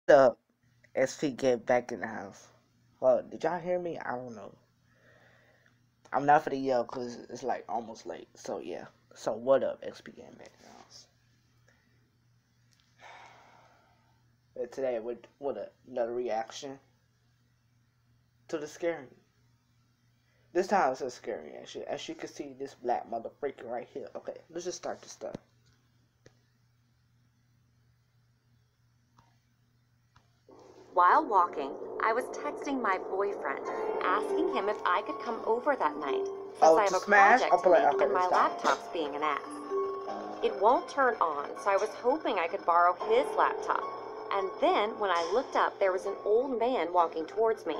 The SP get back in the house. Oh, did y'all hear me? I don't know. I'm not for the yell because it's like almost late. So yeah. So what up, XP getting back in the house? And today with another reaction to the scary. This time it's a scary reaction. As you can see, this black motherfucker right here. Okay, let's just start this stuff. While walking, I was texting my boyfriend, asking him if I could come over that night, since I have a project to make and my laptop's being an ass. It won't turn on, so I was hoping I could borrow his laptop. And then, when I looked up, there was an old man walking towards me.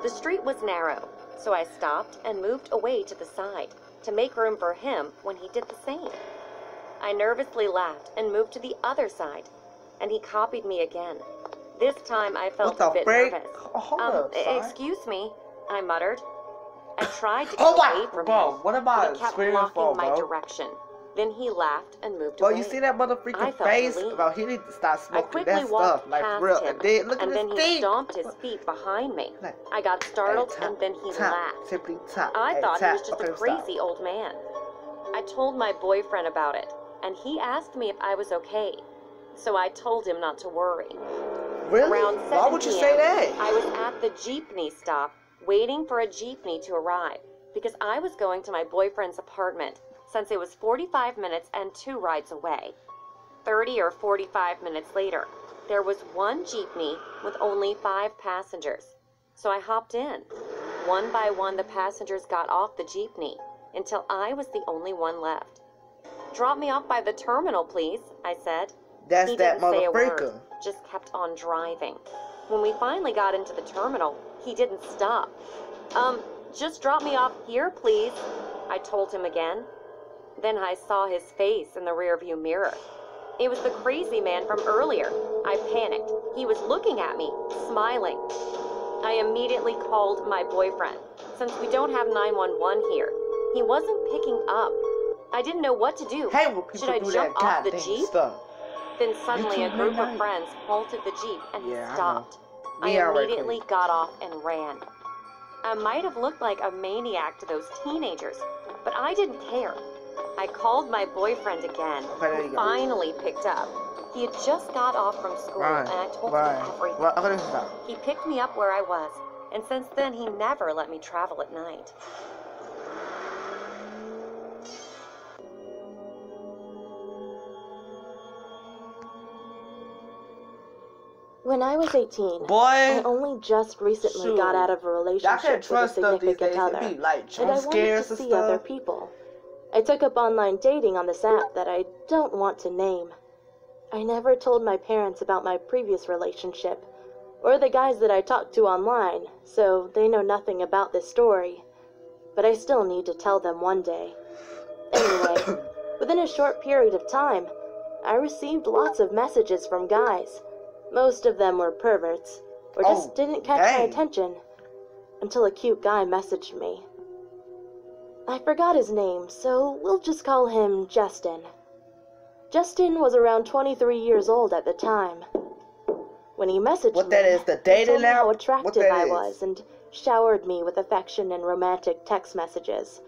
The street was narrow, so I stopped and moved away to the side to make room for him when he did the same. I nervously laughed and moved to the other side, and he copied me again. This time I felt a bit nervous. Excuse me, I muttered. I tried to get away from him, but he kept blocking my direction. Then he laughed and moved away. You see that motherfucking face? Bro, he need to stop smoking that stuff. Like, real. And then he stomped his feet behind me. I got startled, and then he laughed. I thought he was just a crazy old man. I told my boyfriend about it, and he asked me if I was okay. So I told him not to worry. Really? Around 7 Why would you say that? I was at the jeepney stop, waiting for a jeepney to arrive, because I was going to my boyfriend's apartment, since it was 45 minutes and 2 rides away. 30 or 45 minutes later, there was one jeepney with only 5 passengers. So I hopped in. One by one, the passengers got off the jeepney, until I was the only one left. "Drop me off by the terminal, please," I said. That's he that didn't say a word, motherfucker. just kept on driving. When we finally got into the terminal, he didn't stop. Just drop me off here, please," I told him again. Then I saw his face in the rearview mirror. It was the crazy man from earlier. I panicked. He was looking at me, smiling. I immediately called my boyfriend, since we don't have 911 here. He wasn't picking up. I didn't know what to do. Should I jump off the Jeep? Then suddenly a group of friends halted the Jeep and he stopped. I immediately got off and ran. I might have looked like a maniac to those teenagers, but I didn't care. I called my boyfriend again, who finally picked up. He had just got off from school, and I told him everything. He picked me up where I was, and since then he never let me travel at night. When I was 18, I only just recently got out of a relationship with a significant other, and I wanted to see other people. I took up online dating on this app that I don't want to name. I never told my parents about my previous relationship, or the guys that I talked to online, so they know nothing about this story. But I still need to tell them one day. Anyway, within a short period of time, I received lots of messages from guys. Most of them were perverts, or just didn't catch my attention, until a cute guy messaged me. I forgot his name, so we'll just call him Justin. Justin was around 23 years old at the time. When he messaged me, he told me how attractive I was and showered me with affection and romantic text messages.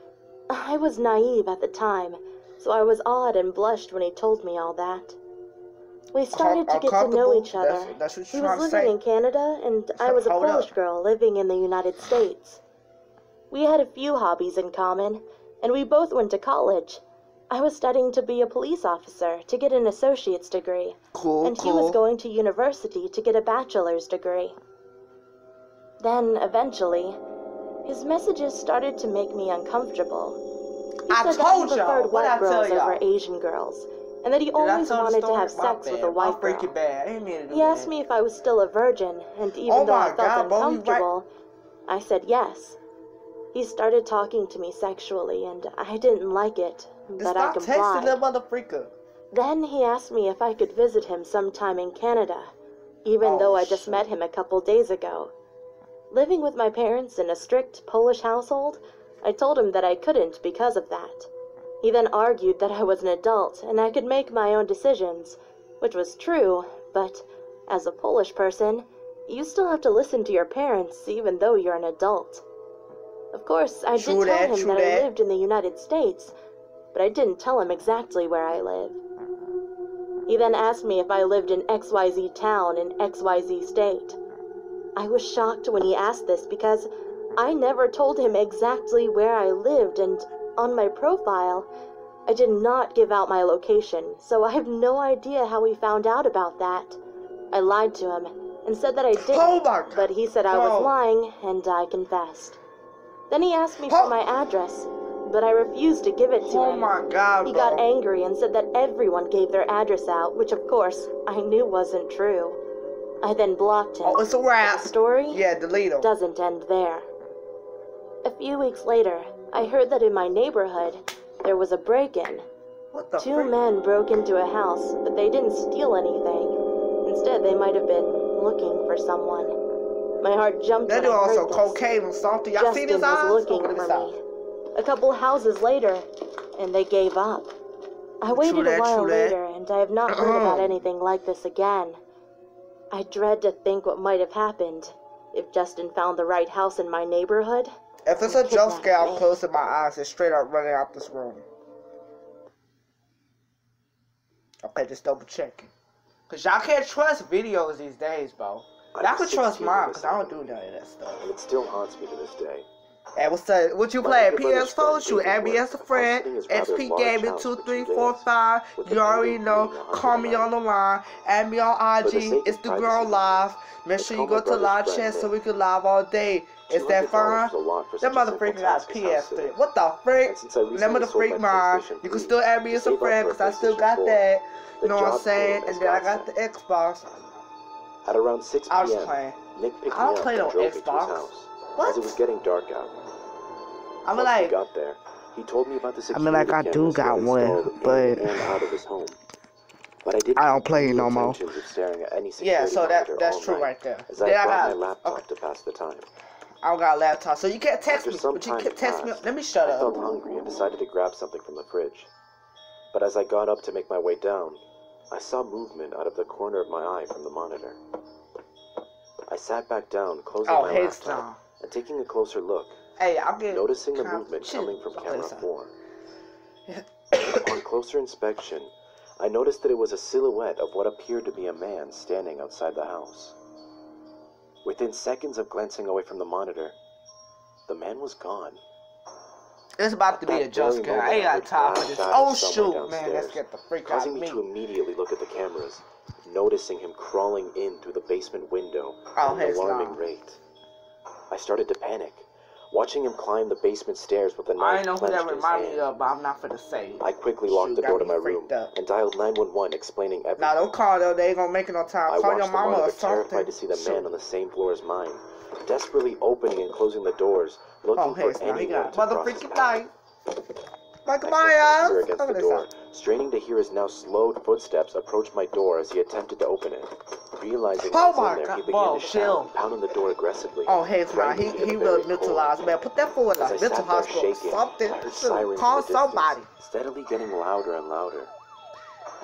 I was naive at the time, so I was awed and blushed when he told me all that. We started to get to know each other. He was living in Canada, and I was a Polish girl living in the United States. We had a few hobbies in common, and we both went to college. I was studying to be a police officer to get an associate's degree, and he was going to university to get a bachelor's degree. Then, eventually, his messages started to make me uncomfortable. He said that he preferred white girls over Asian girls, and that he always wanted to have sex with a white girl. He asked me if I was still a virgin, and even though I felt uncomfortable, I said yes. He started talking to me sexually, and I didn't like it, but I complied. Then he asked me if I could visit him sometime in Canada, even though I just met him a couple days ago. Living with my parents in a strict Polish household, I told him that I couldn't because of that. He then argued that I was an adult and I could make my own decisions, which was true, but As a Polish person, you still have to listen to your parents even though you're an adult. Of course, I did tell him that I lived in the United States, but I didn't tell him exactly where I live. He then asked me if I lived in XYZ town in XYZ state. I was shocked when he asked this because I never told him exactly where I lived, and on my profile, I did not give out my location, so I have no idea how he found out about that. I lied to him and said that I didn't, but he said I was lying, and I confessed. Then he asked me for my address, but I refused to give it to him. Oh my God, He got angry and said that everyone gave their address out, which of course I knew wasn't true. I then blocked him. Oh, it's a wrap. The story delete him. Doesn't end there. A few weeks later, I heard that in my neighborhood, there was a break-in. Two men broke into a house, but they didn't steal anything. Instead, they might have been looking for someone. My heart jumped when I heard also this. Cocaine and something. Y'all see Justin this eyes? was looking for me. A couple houses later, and they gave up. I waited a while later, and I have not heard about anything like this again. I dread to think what might have happened if Justin found the right house in my neighborhood. If it's a jump scare, I'm closing my eyes and straight up running out this room. Okay, just double checking. Cause y'all can't trust videos these days, bro. Y'all can trust mine, cause I don't do none of that stuff. And it still haunts me to this day. Hey, what's up? What you playing? PS4? Shoot, add me as a friend. XP Gaming 2345. You already know. Call me on the line. Add me on IG. Instagram Live. Make sure you go to live chat so we can live all day. Is that fine? That motherfucker got PS3. What the frick? That motherfucker mine. You can still add me as a friend because I still got that. You know what I'm saying? And then I got the Xbox. At around 6 p.m., I was playing. Nick picked me I don't up play and no drove me to his Xbox. house. What? As it was getting dark out. I'm Once like, we got there, he told me about the security I do got one, but in and out of his home. But I didn't I don't play no more. of staring at any Yeah, so monitor that's all true night, right there. As I brought my laptop to pass the time. I don't got a laptop, so you can't text After me. some But you time can text me. passed, Let me shut I up. felt hungry and decided to grab something from the fridge. But as I got up to make my way down, I saw movement out of the corner of my eye from the monitor. I sat back down, closing my laptop, and taking a closer look, noticing the movement coming from camera 4. On closer inspection, I noticed that it was a silhouette of what appeared to be a man standing outside the house. Within seconds of glancing away from the monitor, the man was gone. It's about to be a jump scare. I ain't got time for this. Oh shoot, man, let's get the freak out of me. Causing me to immediately look at the cameras, noticing him crawling in through the basement window at an alarming rate. I started to panic, watching him climb the basement stairs with a knife. I ain't know who that reminded me of, but I'm not finna say. I quickly locked the door to my room and dialed 911, explaining everything. Nah, don't call though. They ain't gonna make it on time. Call your mama or something. Terrified to see the man on the same floor as mine, desperately opening and closing the doors, looking for anyone to cross his path. I pressed against the door, straining to hear his now slowed footsteps approach my door as he attempted to open it. Realizing I was in there, he began to shout, pounding the door aggressively. Oh, heck, man, he really mentalized, man. Put that fool in a mental hospital. Something. Call somebody. Steadily getting louder and louder.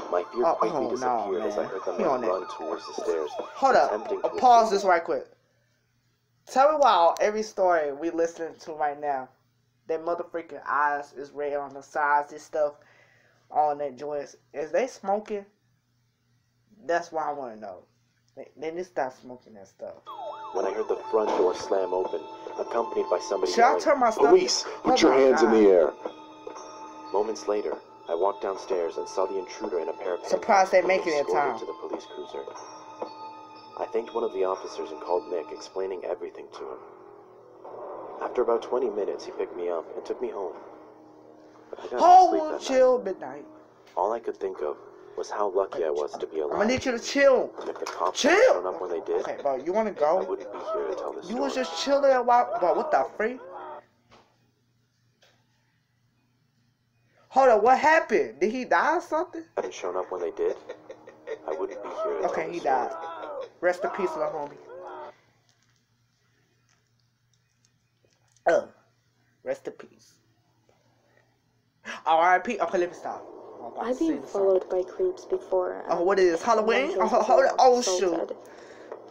My fear quickly disappeared as I heard the man run towards the stairs. Hold up. Pause this right quick. Tell me why every story we listening to right now, that motherfucking eyes is red on the sides, this stuff on their joints. Is they smoking? That's what I want to know. They need to stop smoking that stuff. When I heard the front door slam open, accompanied by somebody yelling, "Police, put your hands in the air." Moments later, I walked downstairs and saw the intruder in a pair of handcuffs. Surprised they make it in time. To the police cruiser. I thanked one of the officers and called Nick, explaining everything to him. After about 20 minutes, he picked me up and took me home. But I got no sleep that chill night. Midnight. All I could think of was how lucky I was to be alive. I'm gonna need you to chill. And if the cops hadn't shown up when they did, okay, bro, you wanna go? I wouldn't be here to tell this story. You was just chilling a while, bro. What the freak? Hold on, what happened? Did he die or something? If they hadn't shown up when they did, I wouldn't be here to tell okay, this he story. died. Rest in peace, little homie. Rest in peace. R.I.P. Okay, let me stop. I've been followed by creeps before. Oh, what is Halloween? Oh, shoot.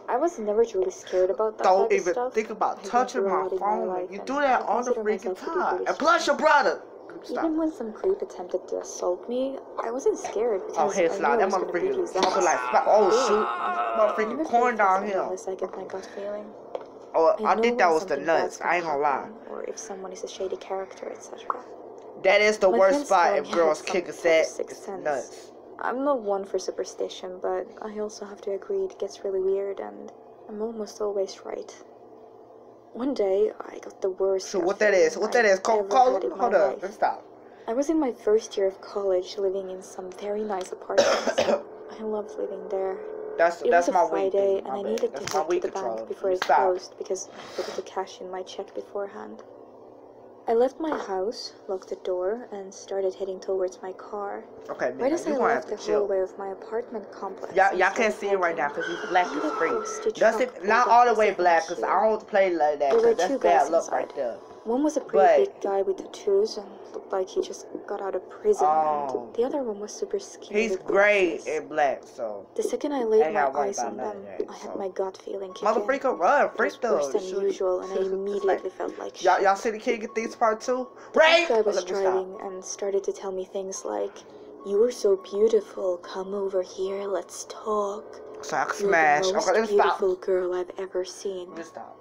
I was never truly scared about that Don't type even of stuff. think about touching my phone. You do that all the freaking time. And plus your brother. Even when some creep attempted to assault me, I wasn't scared because I knew I was going to beat his ass. Oh, shoot. My freaking corn down here. Unless I get my gut feeling. Oh, I think that was the nuts. I ain't gonna lie. Or if someone is a shady character, etc. That is the worst spot if girls kick us at. It's nuts. I'm not one for superstition, but I also have to agree it gets really weird, and I'm almost always right. One day, I got the worst. So what that is? Hold up. Let's stop. I was in my first year of college, living in some very nice apartments. I loved living there. That's my Friday, and I needed to head to the bank before it closed because I forgot to cash in my check beforehand. I left my house, locked the door, and started heading towards my car. Okay, right as I left the hallway of my apartment complex. Y'all can't see it right now because he's black and free. Not all the way black because I don't play like that. There were that's two bad guys luck inside. right there. One was a pretty big guy with tattoos and looked like he just got out of prison. And the other one was super skinny. He's gray and black, so. The second I laid my eyes on them, I had my gut feeling kick in. Motherfreaker, run, freak though. Worse than usual, and I immediately felt like shit. Y'all see the kid get these part too? Right! The guy was driving and started to tell me things like, "You are so beautiful. Come over here. Let's talk. So I can smash. You're the most beautiful girl I've ever seen." Let's stop.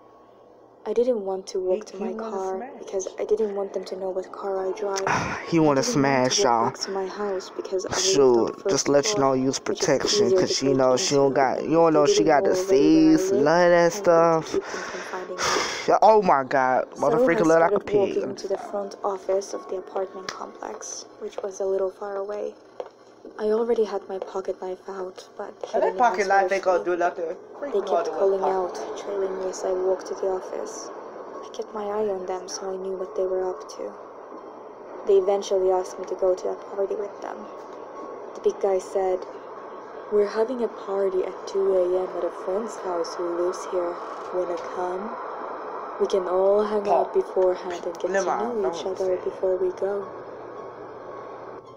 I didn't want to walk to my car because I didn't want them to know what car I drive. He want to smash y'all. Back to my house because shoot, just let you know use protection because she knows she don't got. You don't know she got disease, none of that stuff. Oh my God, motherfucker, let I could pee. I started walking to the front office of the apartment complex, which was a little far away. I already had my pocket knife out, but that pocket knife ain't gonna do nothing. They kept calling out, trailing me as I walked to the office. I kept my eye on them so I knew what they were up to. They eventually asked me to go to a party with them. The big guy said, "We're having a party at 2 a.m. at a friend's house who lives here. Wanna come? We can all hang out beforehand and get to know each other before we go."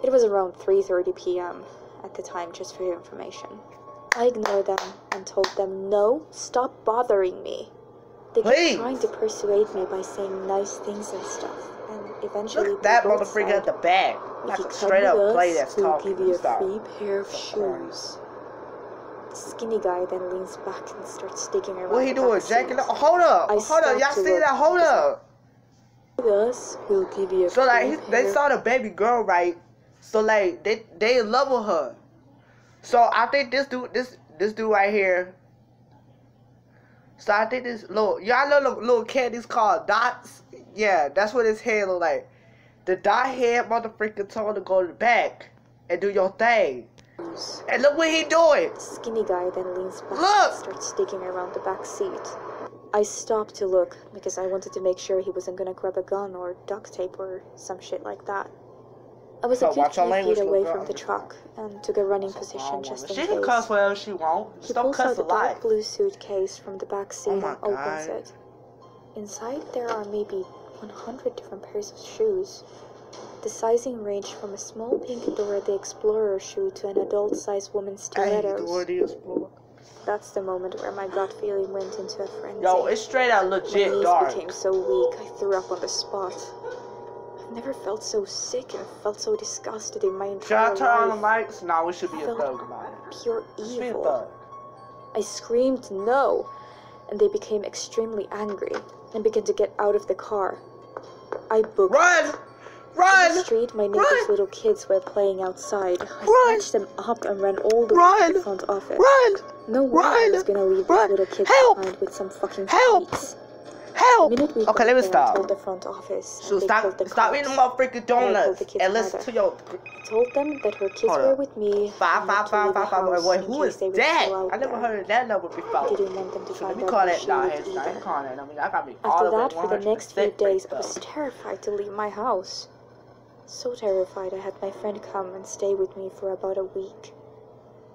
It was around 3:30 p.m. at the time, just for your information. I ignored them and told them, "No, stop bothering me." They kept trying to persuade me by saying nice things and stuff, and eventually look, that motherfucker at the back. If you straight up play that's talking. We'll give you a free pair of shoes. The skinny guy then leans back and starts digging around. What he doing, jacking up? Hold up, y'all see that? Hold up. Us, we'll give you a so like they saw the baby girl, right? So like they in love with her. So I think this dude right here. So I think this y'all know the little candies called dots. Yeah, that's what his head look like. The dot head motherfucker told him to go to the back and do your thing. And look what he doing. The skinny guy then leans back and starts digging around the back seat. I stopped to look because I wanted to make sure he wasn't gonna grab a gun or duct tape or some shit like that. I was a good 3 feet away from the truck and took a running position just in case. She can cuss wherever she wants. He pulls out a dark blue suitcase from the back seat and opens it. Inside there are maybe 100 different pairs of shoes. The sizing ranged from a small pink Dora the Explorer shoe to an adult-sized woman's stilettos. That's the moment where my gut feeling went into a frenzy. Yo, it's straight out legit dark. My knees became so weak I threw up on the spot. I've never felt so sick and felt so disgusted in my entire life. Should I turn on the mics? No, we should be a thug about it. Pure evil. I screamed no, and they became extremely angry and began to get out of the car. I booked. Run! Run! On the street, my neighbor's little kids were playing outside. I snatched them up and ran all the way to the front office. Run! No way I was gonna leave these little kids behind with some fucking freaks. Help! Okay, let me stop. I told the front office. So stop eating motherfucking donuts and listen to your. I told them that her kids were with me. 55555. Wait, who is that? I never heard of that number before. I didn't want them to find out. Let me call that. Nah, I ain't calling that. I mean, I gotta be all of it. After that, for the next few days, I was terrified to leave my house. So terrified, I had my friend come and stay with me for about a week.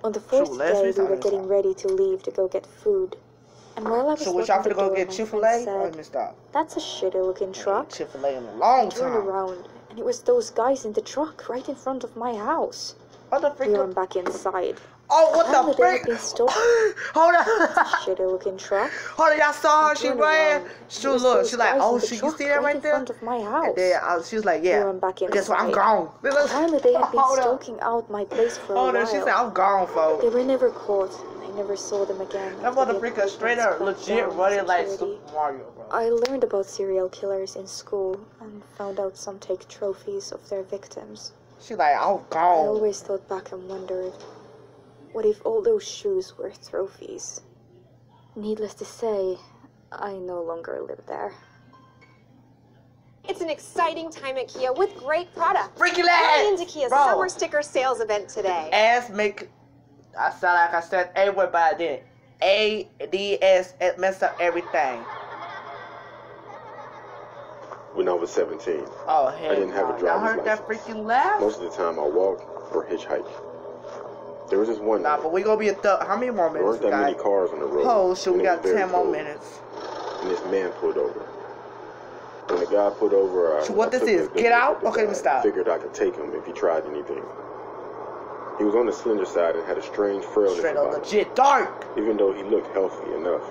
On the fourth day, we were getting ready to leave to go get food. And while I was looking to go get Chick-fil-A? said, "That's a shitty looking truck." Chick-fil-A in a long time. I turned around And it was those guys in the truck right in front of my house. What the freak? We went back inside. Oh, what the frick? Hold on. Shitty looking truck. Hold on, y'all saw her? She ran. She look. She's like, oh, she, you see that right there? In front of my house. And then she was like, yeah. We went back inside. Guess what? I'm gone. Apparently they had been stalking out my place for a while. Hold on, she said, I'm gone, folks. They were never caught. I never saw them again. That motherfucker straight up legit running like Super Mario, bro. I learned about serial killers in school and found out some take trophies of their victims. She like, I'm I gone. always thought back and wondered, what if all those shoes were trophies? Needless to say, I no longer live there. It's an exciting time at Kia with great products. Freaking ass! Into Kia's summer sticker sales event today. Ass make, I sound like I said A word, but I didn't. ADS, it messed up everything. When I was 17, oh, hell I didn't have a driver's license. I heard that freaking laugh. Most of the time I walked or hitchhiked. There was this one Nah, but we gonna be a how many more minutes? There weren't that many cars on the road. Oh, so we got 10 more minutes. And this man pulled over. When the guy pulled over, so what this is? Get out? Okay, let me stop. I figured I could take him if he tried anything. He was on the slender side and had a strange frailness straight about up legit dark. Even though he looked healthy enough.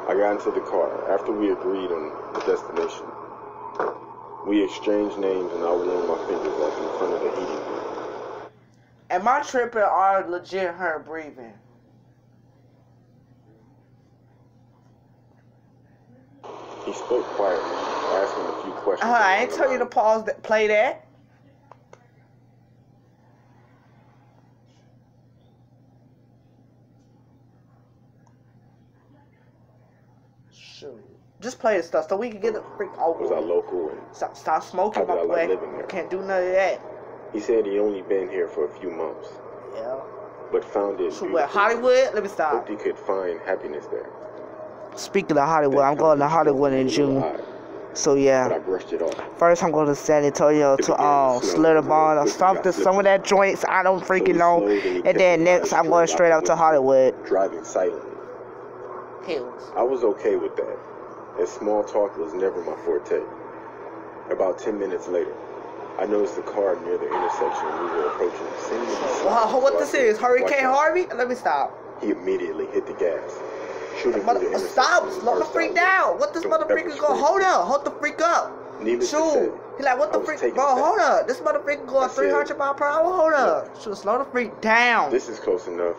I got into the car after we agreed on the destination. We exchanged names and I warmed my fingers like in front of the heating grid. And my tripping are legit her breathing. He spoke quietly, asking a few questions. I ain't tell you to pause that. Play that. Shoot. Just play the stuff so we can get the freak over. Was I local? And stop smoking, my boy. Can't do none of that. He said he only been here for a few months. Yeah. But found it. So what, Hollywood? Let me stop. Hoped he could find happiness there. Speaking of Hollywood, I'm going to Hollywood in June. So yeah. But I brushed it off. First, I'm going to San Antonio to Slitterbond or something. Some of that joints I don't freaking know. And then next, I'm going straight out to Hollywood. Driving silently. Hills. I was okay with that, as small talk was never my forte. About 10 minutes later, I noticed a car near the intersection we were approaching. Wow, what this is? Hurricane Harvey? Let me stop. He immediately hit the gas. Shooting through the intersection. Stop! Slow the freak down! What this motherfucker go? Hold up! Hold the freak up! Shoot! He like, what the freak? Bro, hold up! This motherfucker going 300 miles per hour? Hold up! Shoot, slow the freak down! This is close enough.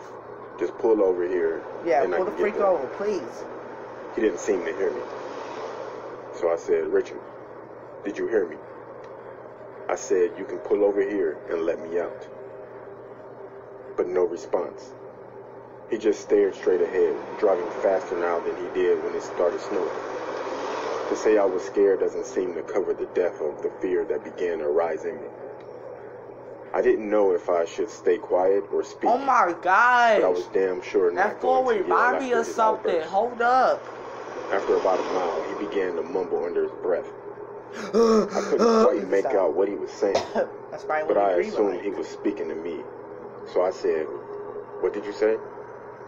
Just pull over here. Yeah, pull the freak over, please. He didn't seem to hear me. So I said, Richard, did you hear me? I said, you can pull over here and let me out. But no response. He just stared straight ahead, driving faster now than he did when it started snowing. To say I was scared doesn't seem to cover the depth of the fear that began to rise in me. I didn't know if I should stay quiet or speak. Oh my God! But I was damn sure not that going to remind me of something. Hold up. After about a mile, he began to mumble under his breath. I couldn't quite make out what he was saying, but I assumed he was speaking to me. So I said, what did you say?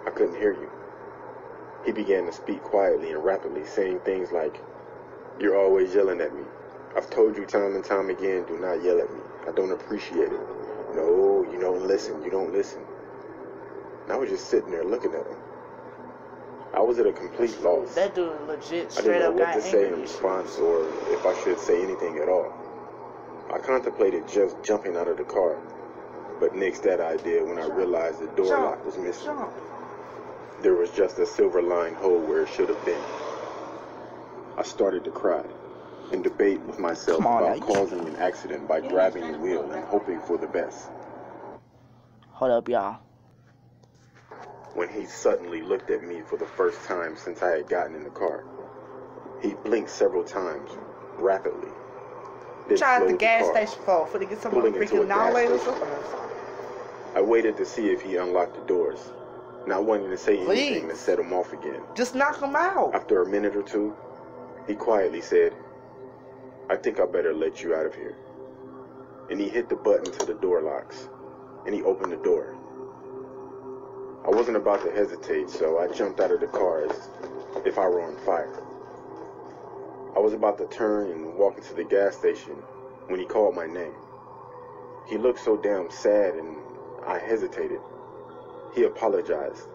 I couldn't hear you. He began to speak quietly and rapidly, saying things like, you're always yelling at me. I've told you time and time again, do not yell at me. I don't appreciate it. No, you don't listen. You don't listen. And I was just sitting there looking at him. I was at a complete loss. That dude legit straight up got angry. I didn't know what to say in response or if I should say anything at all. I contemplated just jumping out of the car, but nixed that idea when I realized the door lock was missing. There was just a silver-lined hole where it should have been. I started to cry and debate with myself about causing an accident by grabbing the wheel and hoping for the best. Hold up, y'all. When he suddenly looked at me for the first time since I had gotten in the car. He blinked several times, rapidly. Tried at the gas station for to get some freaking knowledge or something. I waited to see if he unlocked the doors, not wanting to say anything to set him off again. Just knock him out. After a minute or two, he quietly said, I think I better let you out of here. And he hit the button to the door locks, and he opened the door. I wasn't about to hesitate, so I jumped out of the car as if I were on fire. I was about to turn and walk into the gas station when he called my name. He looked so damn sad and I hesitated. He apologized,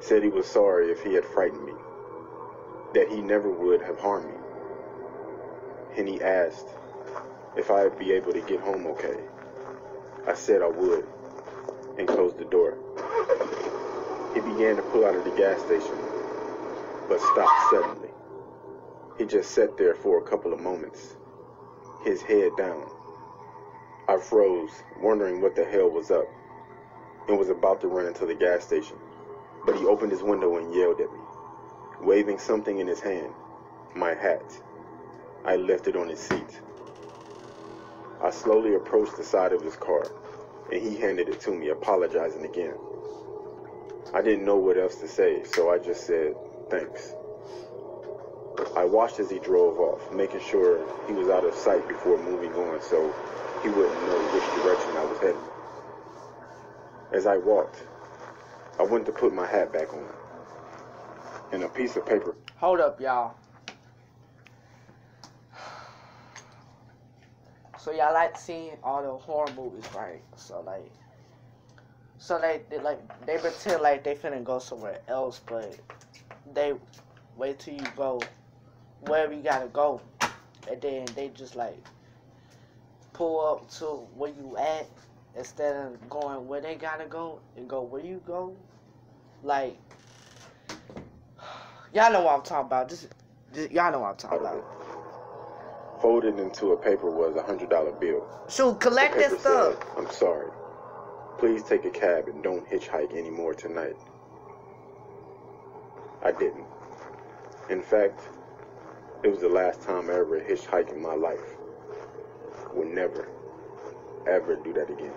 said he was sorry if he had frightened me, that he never would have harmed me. And he asked if I'd be able to get home okay. I said I would and closed the door. He began to pull out of the gas station, but stopped suddenly. He just sat there for a couple of moments, his head down. I froze, wondering what the hell was up, and was about to run into the gas station, but he opened his window and yelled at me, waving something in his hand, my hat. I left it on his seat. I slowly approached the side of his car, and he handed it to me, apologizing again. I didn't know what else to say, so I just said, thanks. I watched as he drove off, making sure he was out of sight before moving on so he wouldn't know which direction I was heading. As I walked, I went to put my hat back on, and a piece of paper. Hold up, y'all. So y'all like seeing all the horror movies, right? So they pretend like they finna go somewhere else, but they wait till you go wherever you gotta go, and then they just like pull up to where you at instead of going where they gotta go and go where you go. Like, y'all know what I'm talking about. Just y'all know what I'm talking about. Folded into a paper was a $100 bill. Shoot, collect this stuff. Said, I'm sorry. Please take a cab and don't hitchhike anymore tonight. I didn't. In fact, it was the last time I ever hitchhiked in my life. Would never, ever do that again.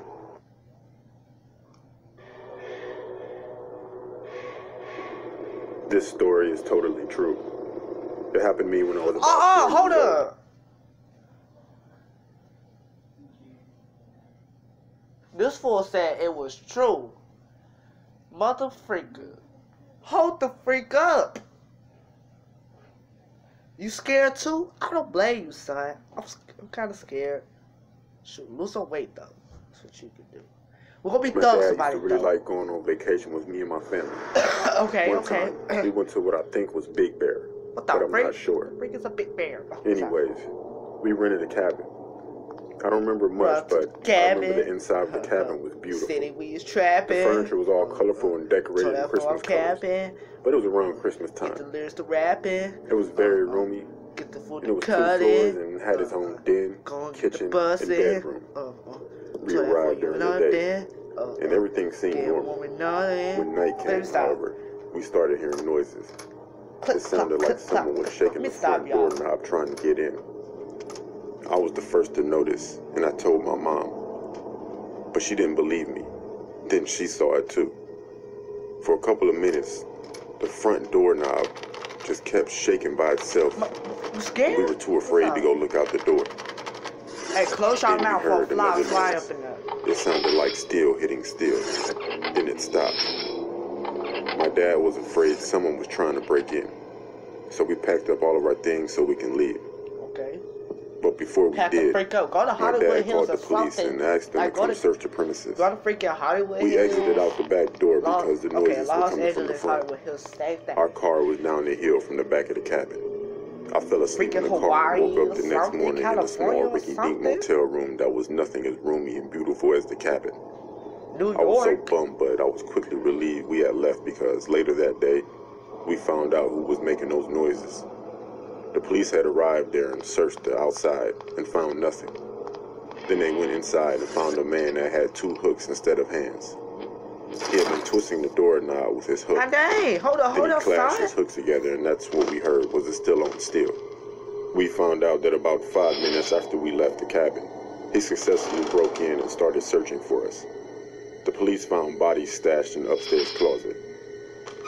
This story is totally true. It happened to me when I was about 4 hold years old. up. This fool said it was true. Mother freaker. Hold the freak up. You scared too? I don't blame you, son. I'm kind of scared. Shoot, lose some weight though. That's what you can do. We're gonna be thugs somebody. My dad used to really like going on vacation with me and my family. Okay. One time, we went to what I think was Big Bear, what the but I'm freak? not sure. What the freak is a big bear? Anyways, we rented a cabin. I don't remember much, but I remember the inside of the cabin was beautiful. City we was trapping. The furniture was all colorful and decorated in Christmas colors. But it was around Christmas time. Get the lyrics to rapping. It was very roomy. Get the food and it was 2 cut floors and had its own den, kitchen, and bedroom. We arrived during the day, and everything seemed normal. When night came, however, we started hearing noises. It sounded like someone was shaking the front doorknob trying to get in. I was the first to notice, and I told my mom. But she didn't believe me. Then she saw it too. For a couple of minutes, the front doorknob just kept shaking by itself. You scared? We were too afraid to go look out the door. Hey, close your mouth or fly up in there. It sounded like steel hitting steel. Then it stopped. My dad was afraid someone was trying to break in. So we packed up all of our things so we can leave. Okay. But before we did, my dad called the police and asked them to come search the premises. Go to freaking Hollywood We exited out the back door because the noises were coming from the front. Our car was down the hill from the back of the cabin. I fell asleep in the car and woke up the next morning in a small rinky-dink motel room that was nothing as roomy and beautiful as the cabin. I was so bummed, but I was quickly relieved we had left because later that day, we found out who was making those noises. The police had arrived there and searched the outside and found nothing. Then they went inside and found a man that had 2 hooks instead of hands. He had been twisting the doorknob with his hook. Hey, hold up, then he clashed his hooks together, and that's what we heard was it still on steel. We found out that about 5 minutes after we left the cabin, he successfully broke in and started searching for us. The police found bodies stashed in the upstairs closet.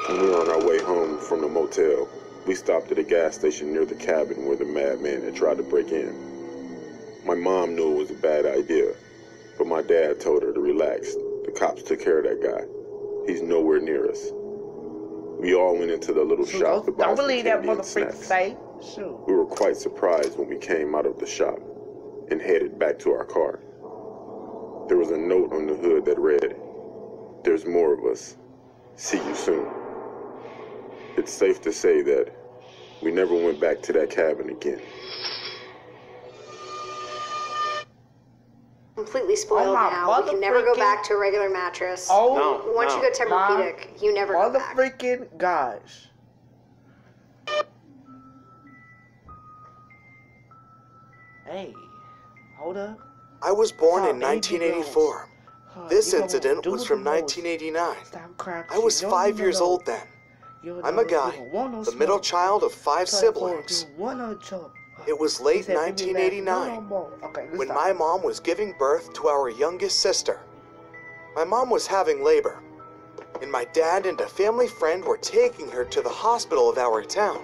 When we were on our way home from the motel, we stopped at a gas station near the cabin where the madman had tried to break in. My mom knew it was a bad idea, but my dad told her to relax. The cops took care of that guy. He's nowhere near us. We all went into the little shop to buy some believe that candy and snacks. Say. Shoot. We were quite surprised when we came out of the shop and headed back to our car. There was a note on the hood that read, "There's more of us. See you soon." It's safe to say that we never went back to that cabin again. Completely spoiled now. We can never go back to a regular mattress. Once you go to Tempur-Pedic, you never go back. Freaking gosh. Hey, hold up. I was born in 1984. This incident was from 1989. I was 5 years old then. I'm a guy, the middle child of 5 siblings. It was late 1989 when my mom was giving birth to our youngest sister. My mom was having labor, and my dad and a family friend were taking her to the hospital of our town.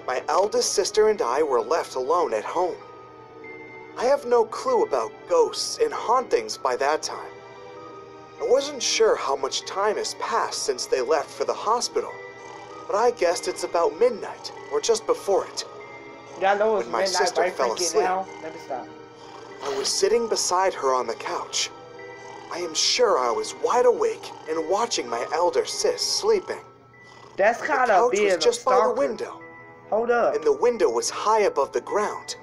My eldest sister and I were left alone at home. I have no clue about ghosts and hauntings by that time. I wasn't sure how much time has passed since they left for the hospital, but I guessed it's about midnight or just before it. When my sister fell asleep, I was sitting beside her on the couch. I am sure I was wide awake and watching my elder sis sleeping. That's kind of being the couch was just by the window. Hold up. And the window was high above the ground.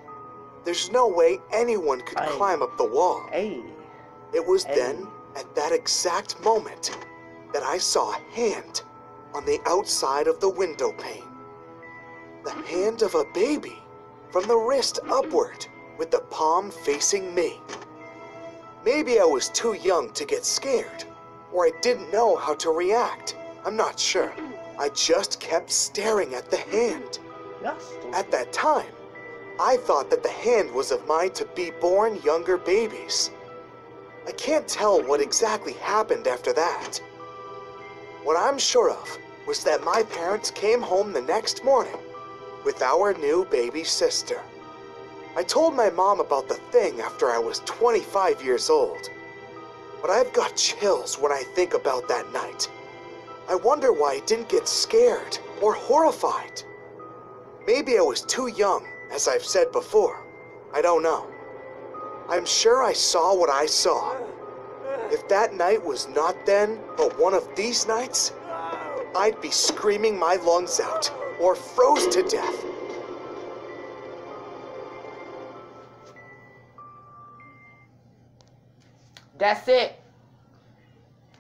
There's no way anyone could climb up the wall. It was then, at that exact moment, that I saw a hand on the outside of the window pane. The hand of a baby, from the wrist upward, with the palm facing me. Maybe I was too young to get scared, or I didn't know how to react. I'm not sure. I just kept staring at the hand. At that time, I thought that the hand was of my to-be-born younger babies. I can't tell what exactly happened after that. What I'm sure of was that my parents came home the next morning with our new baby sister. I told my mom about the thing after I was 25 years old. But I've got chills when I think about that night. I wonder why I didn't get scared or horrified. Maybe I was too young, as I've said before. I don't know. I'm sure I saw what I saw. If that night was not then, but one of these nights, I'd be screaming my lungs out or froze to death. That's it.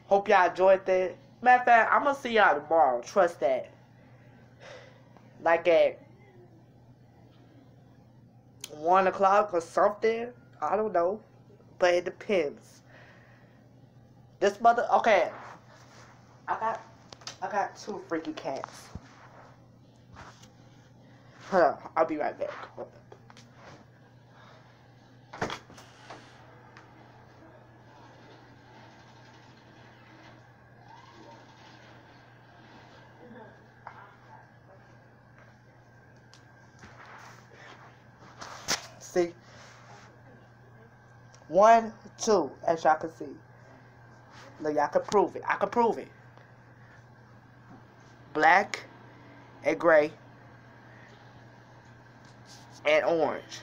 Hope y'all enjoyed that. Matter of fact, I'm gonna see y'all tomorrow. Trust that. Like at 1 o'clock or something. I don't know. But it depends. This mother... Okay. I got 2 freaky cats. Hold on. I'll be right back. See? 1, 2, as y'all can see. Look, y'all can prove it. I can prove it. Black and gray and orange.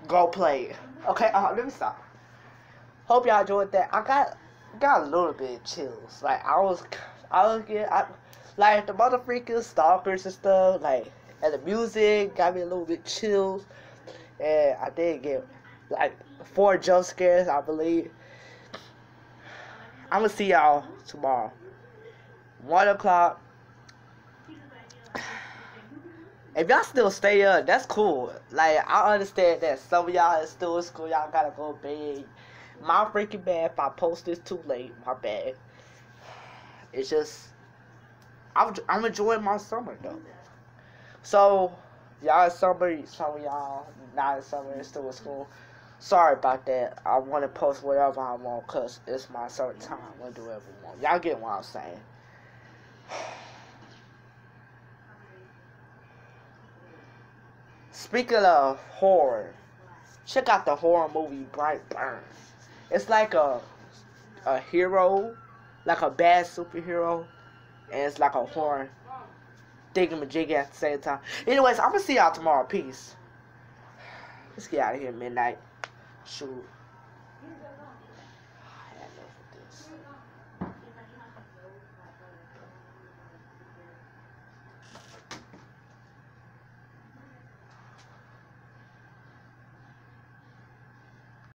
Go play it. Okay, let me stop. Hope y'all enjoyed that. I got a little bit of chills. Like I was getting like the motherfucking stalkers and stuff. Like, and the music got me a little bit chills. And I did get like 4 jump scares, I believe. I'm gonna see y'all tomorrow. 1 o'clock. If y'all still stay up, that's cool. Like, I understand that some of y'all is still in school, y'all gotta go to bed. My freaking bad if I post this too late, my bad. It's just, I'm enjoying my summer though. So, y'all in summer, some of y'all not in summer and still in school. Sorry about that. I want to post whatever I want because it's my certain time. I'm going to do whatever I want. Y'all get what I'm saying. Speaking of horror, check out the horror movie Brightburn. It's like a hero, like a bad superhero, And it's like a horror thingamajig at the same time. Anyways, I'm gonna see y'all tomorrow. Peace. Let's get out of here, midnight. Shoot.